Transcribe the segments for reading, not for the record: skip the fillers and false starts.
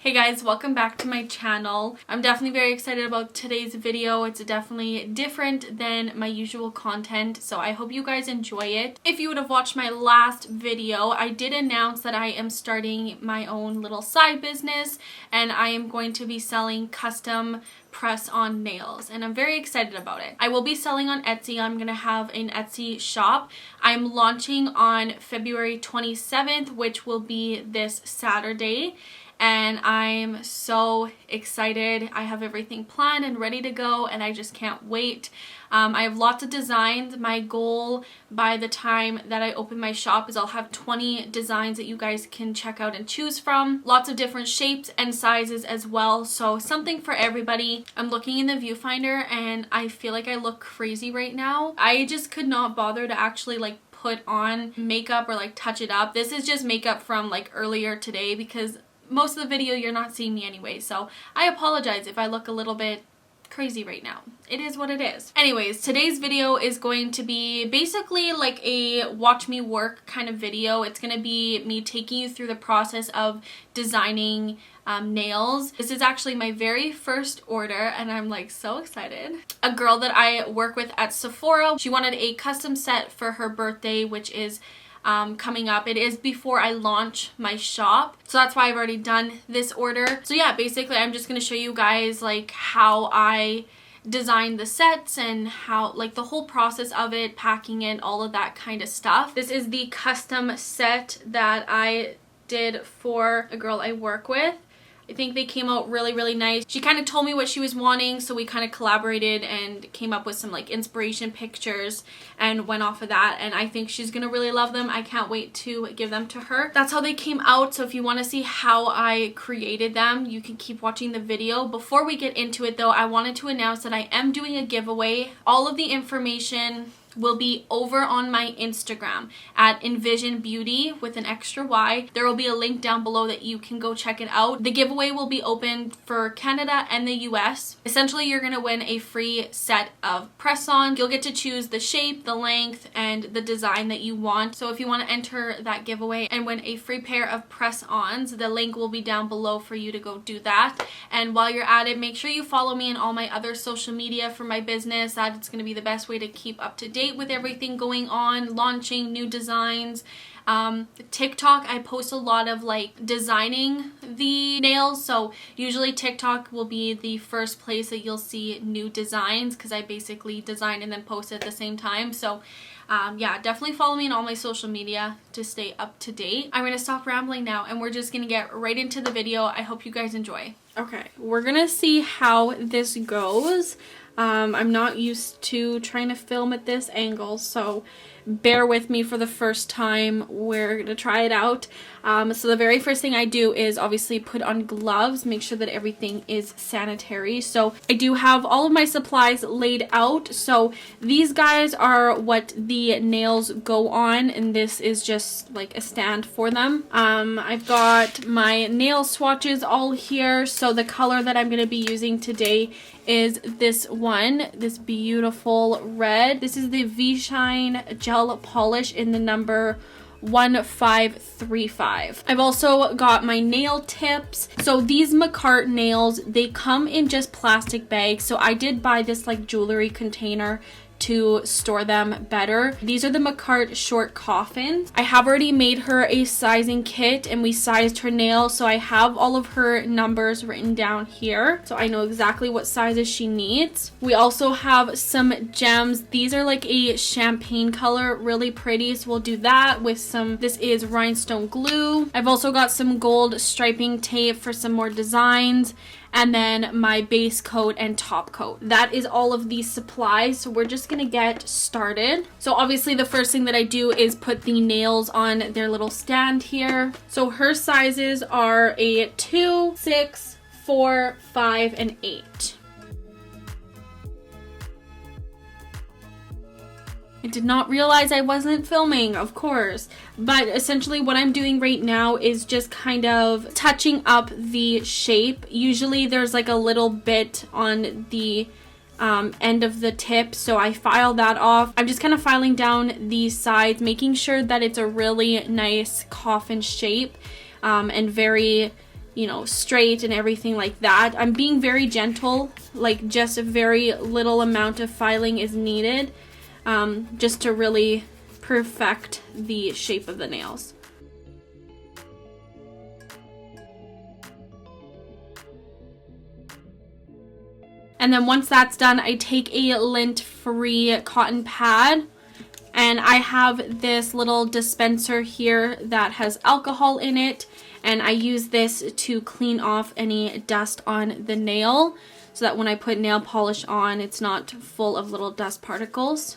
Hey guys, welcome back to my channel. I'm definitely very excited about today's video. It's definitely different than my usual content, so I hope you guys enjoy it. If you would have watched my last video, I did announce that I am starting my own little side business and I am going to be selling custom press-on nails, and I'm very excited about it. I will be selling on Etsy. I'm gonna have an Etsy shop. I'm launching on February 27th, which will be this Saturday. And I'm so excited. I have everything planned and ready to go and I just can't wait. I have lots of designs. My goal by the time that I open my shop is I'll have 20 designs that you guys can check out and choose from. Lots of different shapes and sizes as well. So something for everybody. I'm looking in the viewfinder and I feel like I look crazy right now. I just could not bother to actually put on makeup or touch it up. This is just makeup from earlier today because most of the video you're not seeing me anyway, so I apologize if I look a little bit crazy right now. It is what it is. Anyways, today's video is going to be basically like a watch me work kind of video. It's going to be me taking you through the process of designing nails. This is actually my very first order and I'm so excited. A girl that I work with at Sephora, she wanted a custom set for her birthday, which is coming up. It is before I launch my shop, so that's why I've already done this order. So yeah, basically I'm just going to show you guys how I design the sets and how the whole process of it, packing it, all of that kind of stuff. This is the custom set that I did for a girl I work with. I think they came out really nice. She kind of told me what she was wanting, so we kind of collaborated and came up with some inspiration pictures and went off of that, and I think she's gonna really love them. I can't wait to give them to her. That's how they came out, so if you want to see how I created them, you can keep watching the video. Before we get into it though, I wanted to announce that I am doing a giveaway. All of the information will be over on my Instagram at Envision Beauty with an extra Y. There will be a link down below that you can go check it out. The giveaway will be open for Canada and the US. Essentially, you're going to win a free set of press-on. You'll get to choose the shape, the length, and the design that you want. So if you want to enter that giveaway and win a free pair of press-ons, the link will be down below for you to go do that. And while you're at it, make sure you follow me on all my other social media for my business. That's going to be the best way to keep up to date with everything going on, launching new designs. TikTok, I post a lot of designing the nails, so usually TikTok will be the first place that you'll see new designs because I basically design and then post at the same time. So yeah, definitely follow me on all my social media to stay up to date. I'm gonna stop rambling now and we're just gonna get right into the video. I hope you guys enjoy. Okay, we're gonna see how this goes. I'm not used to trying to film at this angle, so bear with me for the first time. We're gonna try it out. So the very first thing I do is obviously put on gloves, make sure that everything is sanitary. So I do have all of my supplies laid out. So these guys are what the nails go on, and this is just a stand for them. I've got my nail swatches all here. So the color that I'm gonna be using today is this one, this beautiful red. This is the V-Shine Gel Polish in the number 1535. I've also got my nail tips. So these Macart nails, they come in just plastic bags. So I did buy this jewelry container to store them better. These are the Macart short coffins. I have already made her a sizing kit and we sized her nails, so I have all of her numbers written down here, so I know exactly what sizes she needs. We also have some gems. These are a champagne color, really pretty, so we'll do that with some, this is rhinestone glue. I've also got some gold striping tape for some more designs, and then my base coat and top coat. That is all of these supplies, so we're just gonna get started. So obviously the first thing that I do is put the nails on their little stand here. So her sizes are a 2, 6, 4, 5, and 8. I did not realize I wasn't filming, of course. But essentially what I'm doing right now is just kind of touching up the shape. Usually there's a little bit on the end of the tip, so I file that off. I'm just kind of filing down these sides, making sure that it's a really nice coffin shape and very you know, straight and everything like that. I'm being very gentle, like just a very little amount of filing is needed, just to really perfect the shape of the nails. And then once that's done, I take a lint-free cotton pad, and I have this little dispenser here that has alcohol in it, and I use this to clean off any dust on the nail so that when I put nail polish on, it's not full of little dust particles.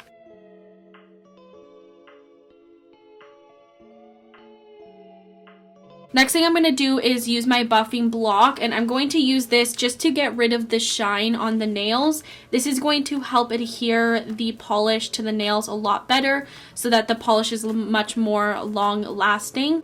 Next thing I'm going to do is use my buffing block, and I'm going to use this just to get rid of the shine on the nails. This is going to help adhere the polish to the nails a lot better so that the polish is much more long lasting.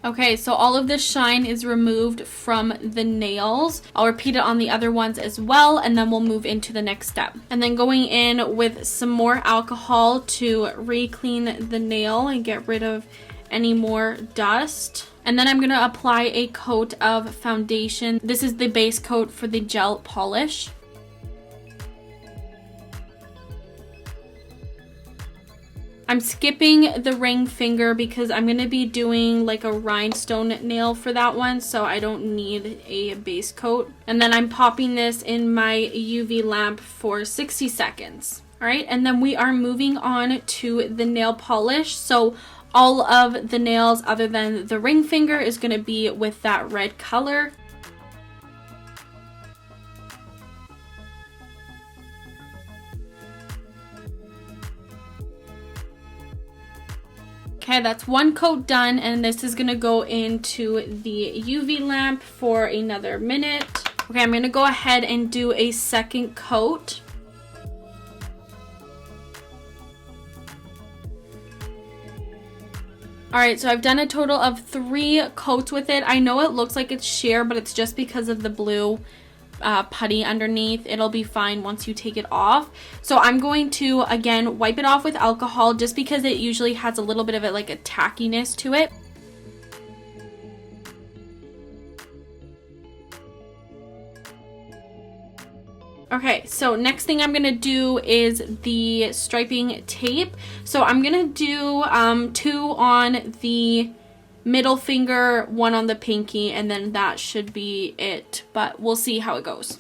Okay, so all of the shine is removed from the nails. I'll repeat it on the other ones as well, and then we'll move into the next step. And then going in with some more alcohol to re-clean the nail and get rid of any more dust. And then I'm going to apply a coat of foundation. This is the base coat for the gel polish. I'm skipping the ring finger because I'm going to be doing like a rhinestone nail for that one, so I don't need a base coat. And then I'm popping this in my UV lamp for 60 seconds. All right, and then we are moving on to the nail polish. So all of the nails other than the ring finger is going to be with that red color. Okay, that's one coat done, and this is gonna go into the UV lamp for another minute. Okay, I'm gonna go ahead and do a second coat. Alright, so I've done a total of 3 coats with it. I know it looks like it's sheer, but it's just because of the blue putty underneath. It'll be fine once you take it off. So I'm going to again wipe it off with alcohol just because it usually has a little bit of like a tackiness to it. Okay, so next thing I'm gonna do is the striping tape. So I'm gonna do 2 on the middle finger, 1 on the pinky, and then that should be it, but we'll see how it goes.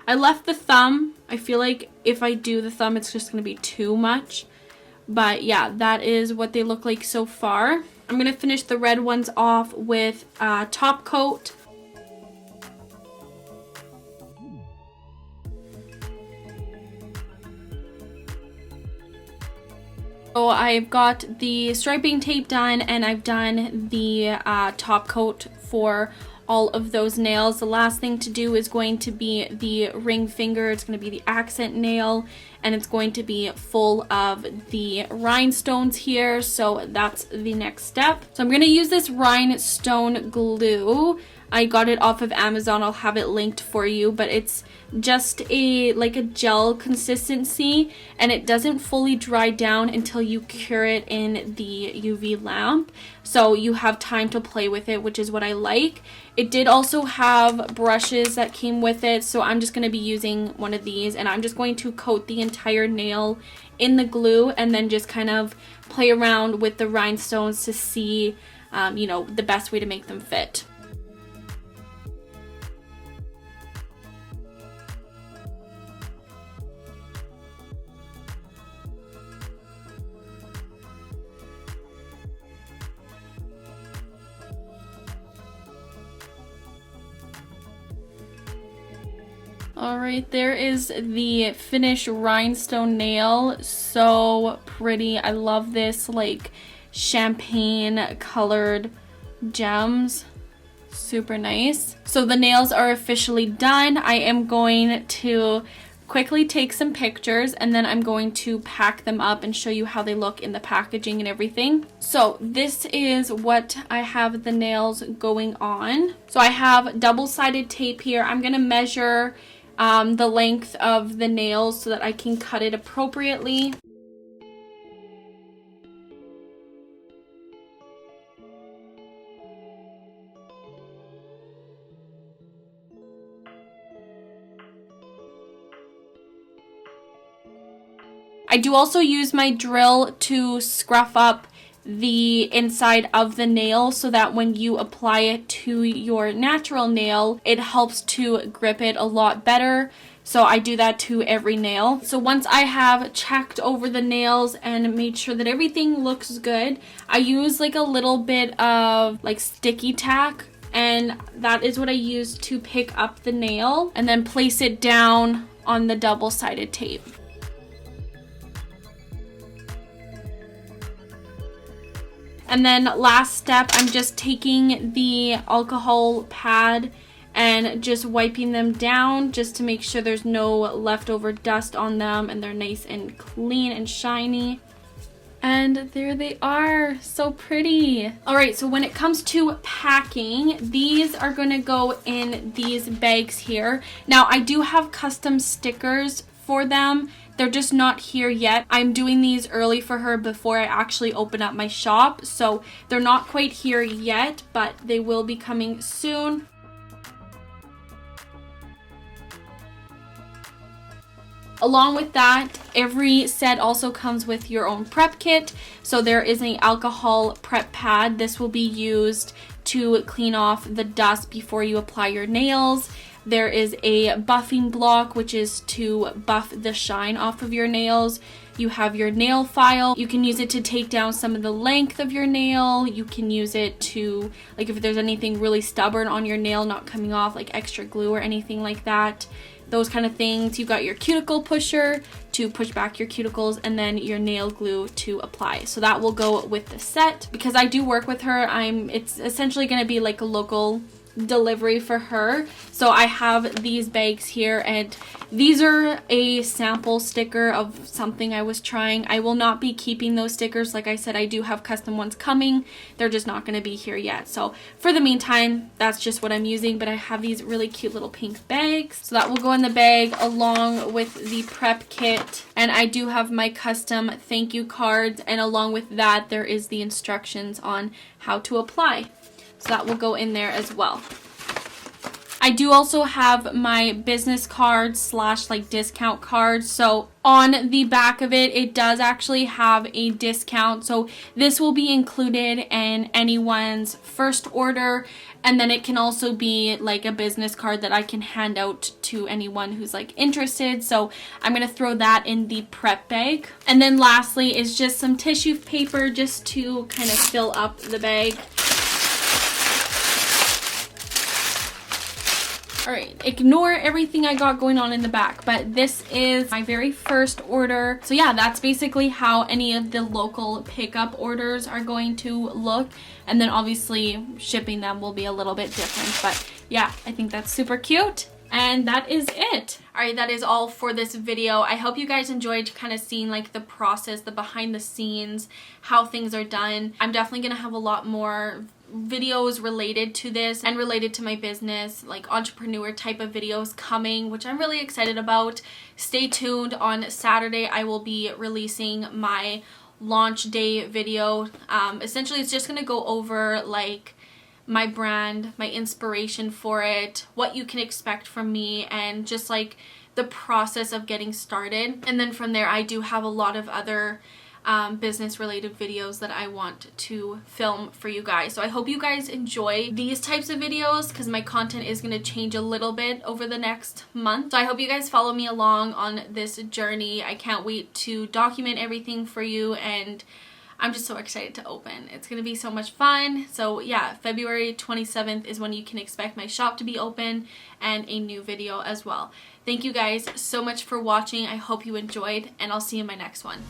I left the thumb. I feel like if I do the thumb, it's just gonna be too much. But yeah, that is what they look like so far. I'm going to finish the red ones off with top coat. So I've got the striping tape done, and I've done the top coat for all of those nails. The last thing to do is going to be the ring finger. It's going to be the accent nail, and it's going to be full of the rhinestones here. So that's the next step. So I'm going to use this rhinestone glue. I got it off of Amazon. I'll have it linked for you, but it's just like a gel consistency, and it doesn't fully dry down until you cure it in the UV lamp. So you have time to play with it, which is what I like. It did also have brushes that came with it, so I'm just going to be using one of these, and I'm just going to coat the entire nail in the glue and then just kind of play around with the rhinestones to see, you know, the best way to make them fit. Alright, there is the finished rhinestone nail. So pretty. I love this like champagne colored gems. Super nice. So the nails are officially done. I am going to quickly take some pictures, and then I'm going to pack them up and show you how they look in the packaging and everything. So this is what I have the nails going on. So I have double-sided tape here. I'm going to measure the length of the nails so that I can cut it appropriately. I do also use my drill to scruff up the inside of the nail so that when you apply it to your natural nail, it helps to grip it a lot better. So I do that to every nail. So once I have checked over the nails and made sure that everything looks good, I use like a little bit of like sticky tack, and that is what I use to pick up the nail and then place it down on the double-sided tape. And then last step, I'm just taking the alcohol pad and just wiping them down just to make sure there's no leftover dust on them and they're nice and clean and shiny. And there they are, so pretty. All right, so when it comes to packing, these are gonna go in these bags here. Now I do have custom stickers for them. They're just not here yet. I'm doing these early for her before I actually open up my shop. So they're not quite here yet, but they will be coming soon. Along with that, every set also comes with your own prep kit. So there is an alcohol prep pad. This will be used to clean off the dust before you apply your nails. There is a buffing block, which is to buff the shine off of your nails. You have your nail file. You can use it to take down some of the length of your nail. You can use it to, like, if there's anything really stubborn on your nail not coming off, like extra glue or anything like that. Those kind of things. You've got your cuticle pusher to push back your cuticles, and then your nail glue to apply. So that will go with the set. Because I do work with her, it's essentially going to be like a local delivery for her. So I have these bags here, and these are a sample sticker of something I was trying. I will not be keeping those stickers. Like I said, I do have custom ones coming. They're just not going to be here yet. So for the meantime, that's just what I'm using. But I have these really cute little pink bags. So that will go in the bag along with the prep kit. And I do have my custom thank you cards. And along with that, there is the instructions on how to apply. So that will go in there as well. I do also have my business cards / like discount cards. So on the back of it, it does actually have a discount. So this will be included in anyone's first order. And then it can also be like a business card that I can hand out to anyone who's like interested. So I'm going to throw that in the prep bag. And then lastly is just some tissue paper just to kind of fill up the bag. Alright, ignore everything I got going on in the back, but this is my very first order. So yeah, that's basically how any of the local pickup orders are going to look. And then obviously shipping them will be a little bit different. But yeah, I think that's super cute. And that is it. Alright, that is all for this video. I hope you guys enjoyed kind of seeing like the process, the behind the scenes, how things are done. I'm definitely going to have a lot more videos related to this and related to my business, like entrepreneur type of videos coming, which I'm really excited about. Stay tuned. On Saturday I will be releasing my launch day video. Essentially it's just going to go over like my brand, my inspiration for it, what you can expect from me, and just like the process of getting started. And then from there I do have a lot of other business related videos that I want to film for you guys. So I hope you guys enjoy these types of videos because my content is going to change a little bit over the next month. So I hope you guys follow me along on this journey. I can't wait to document everything for you, and I'm just so excited to open. It's going to be so much fun. So yeah, February 27th is when you can expect my shop to be open and a new video as well. Thank you guys so much for watching. I hope you enjoyed, and I'll see you in my next one.